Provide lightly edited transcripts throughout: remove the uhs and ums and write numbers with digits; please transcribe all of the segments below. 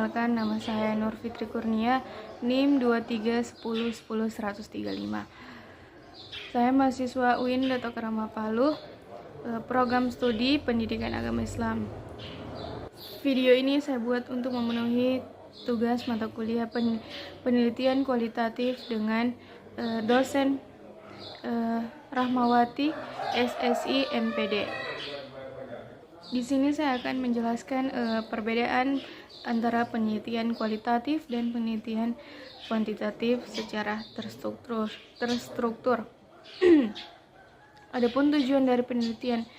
Perkenalkan, nama saya Nur Fitri Kurnia, NIM 2310100135. Saya mahasiswa UIN Dato Kerama Palu, program studi Pendidikan Agama Islam. Video ini saya buat untuk memenuhi tugas mata kuliah penelitian kualitatif dengan dosen Rahmawati SSI MPD. Di sini saya akan menjelaskan perbedaan antara penelitian kualitatif dan penelitian kuantitatif secara terstruktur. Adapun tujuan dari penelitian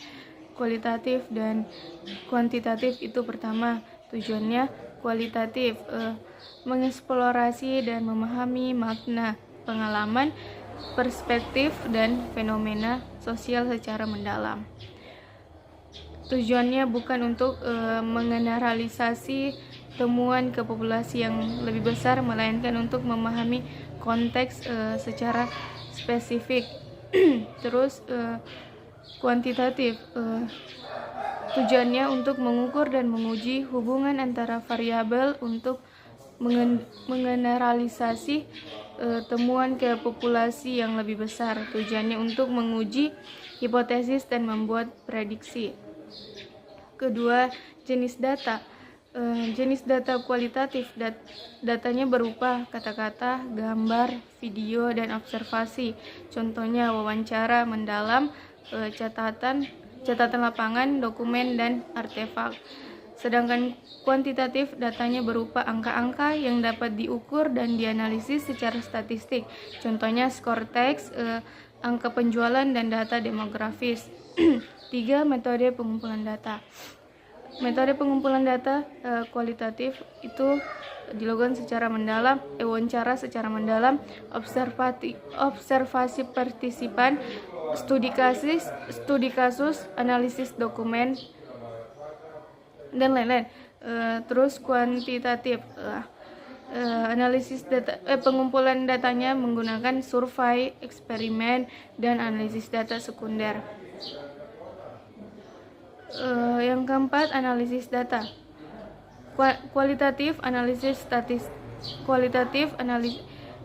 kualitatif dan kuantitatif itu pertama, tujuannya kualitatif, mengeksplorasi dan memahami makna, pengalaman, perspektif, dan fenomena sosial secara mendalam. Tujuannya bukan untuk mengeneralisasi temuan ke populasi yang lebih besar, melainkan untuk memahami konteks secara spesifik. Terus kuantitatif, tujuannya untuk mengukur dan menguji hubungan antara variabel untuk mengeneralisasi temuan ke populasi yang lebih besar. Tujuannya untuk menguji hipotesis dan membuat prediksi. Kedua, jenis data. Jenis data kualitatif, datanya berupa kata-kata, gambar, video, dan observasi. Contohnya wawancara mendalam, catatan lapangan, dokumen, dan artefak. Sedangkan kuantitatif, datanya berupa angka-angka yang dapat diukur dan dianalisis secara statistik. Contohnya skor teks, angka penjualan, dan data demografis. 3. Metode pengumpulan data. Metode pengumpulan data kualitatif itu dilakukan secara mendalam, wawancara secara mendalam, observasi partisipan, studi kasus, analisis dokumen, dan lain-lain. Terus kuantitatif, analisis data, pengumpulan datanya menggunakan survei, eksperimen, dan analisis data sekunder. Yang keempat, analisis data. Kualitatif analisis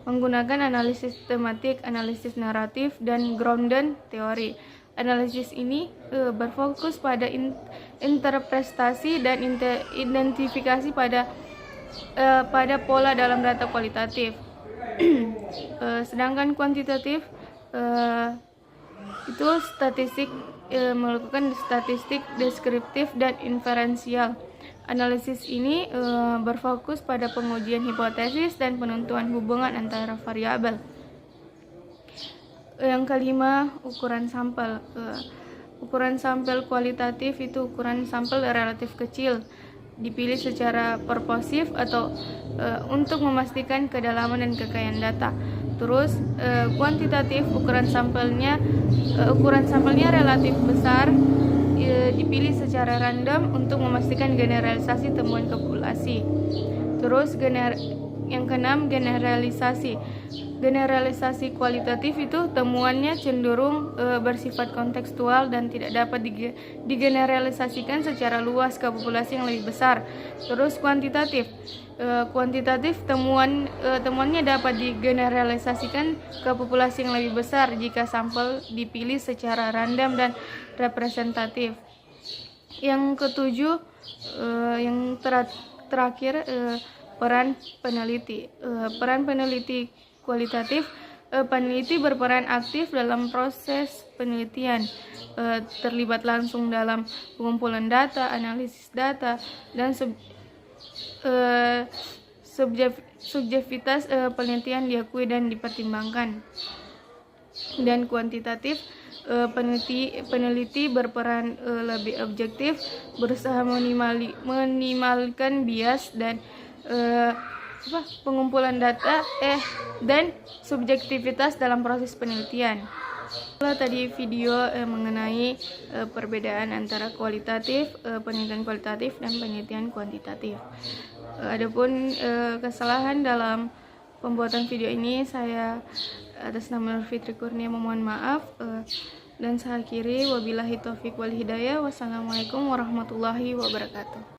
menggunakan analisis tematik, analisis naratif, dan grounded teori. Analisis ini berfokus pada interpretasi dan identifikasi pada pola dalam data kualitatif. Sedangkan kuantitatif itu statistik, melakukan statistik deskriptif dan inferensial. Analisis ini berfokus pada pengujian hipotesis dan penentuan hubungan antara variabel. Yang kelima, ukuran sampel. Ukuran sampel kualitatif itu ukuran sampel relatif kecil, dipilih secara purposif atau untuk memastikan kedalaman dan kekayaan data. Terus kuantitatif, ukuran sampelnya relatif besar, dipilih secara random untuk memastikan generalisasi temuan ke populasi. Terus yang keenam, generalisasi. Generalisasi kualitatif itu temuannya cenderung bersifat kontekstual dan tidak dapat digeneralisasikan secara luas ke populasi yang lebih besar. Terus kuantitatif. Kuantitatif temuannya dapat digeneralisasikan ke populasi yang lebih besar jika sampel dipilih secara random dan representatif. Yang ketujuh, yang terakhir, peran peneliti. Peran peneliti kualitatif, peneliti berperan aktif dalam proses penelitian, terlibat langsung dalam pengumpulan data, analisis data, dan subjektivitas penelitian diakui dan dipertimbangkan. Dan kuantitatif, peneliti berperan lebih objektif, berusaha minimalkan bias dan pengumpulan data dan subjektivitas dalam proses penelitian. Tadi video mengenai perbedaan antara kualitatif, penelitian kualitatif, dan penelitian kuantitatif. Adapun kesalahan dalam pembuatan video ini, saya atas nama Nur Fitri Kurnia memohon maaf, dan saya akhiri, wabillahi taufiq wal hidayah. Wassalamualaikum warahmatullahi wabarakatuh.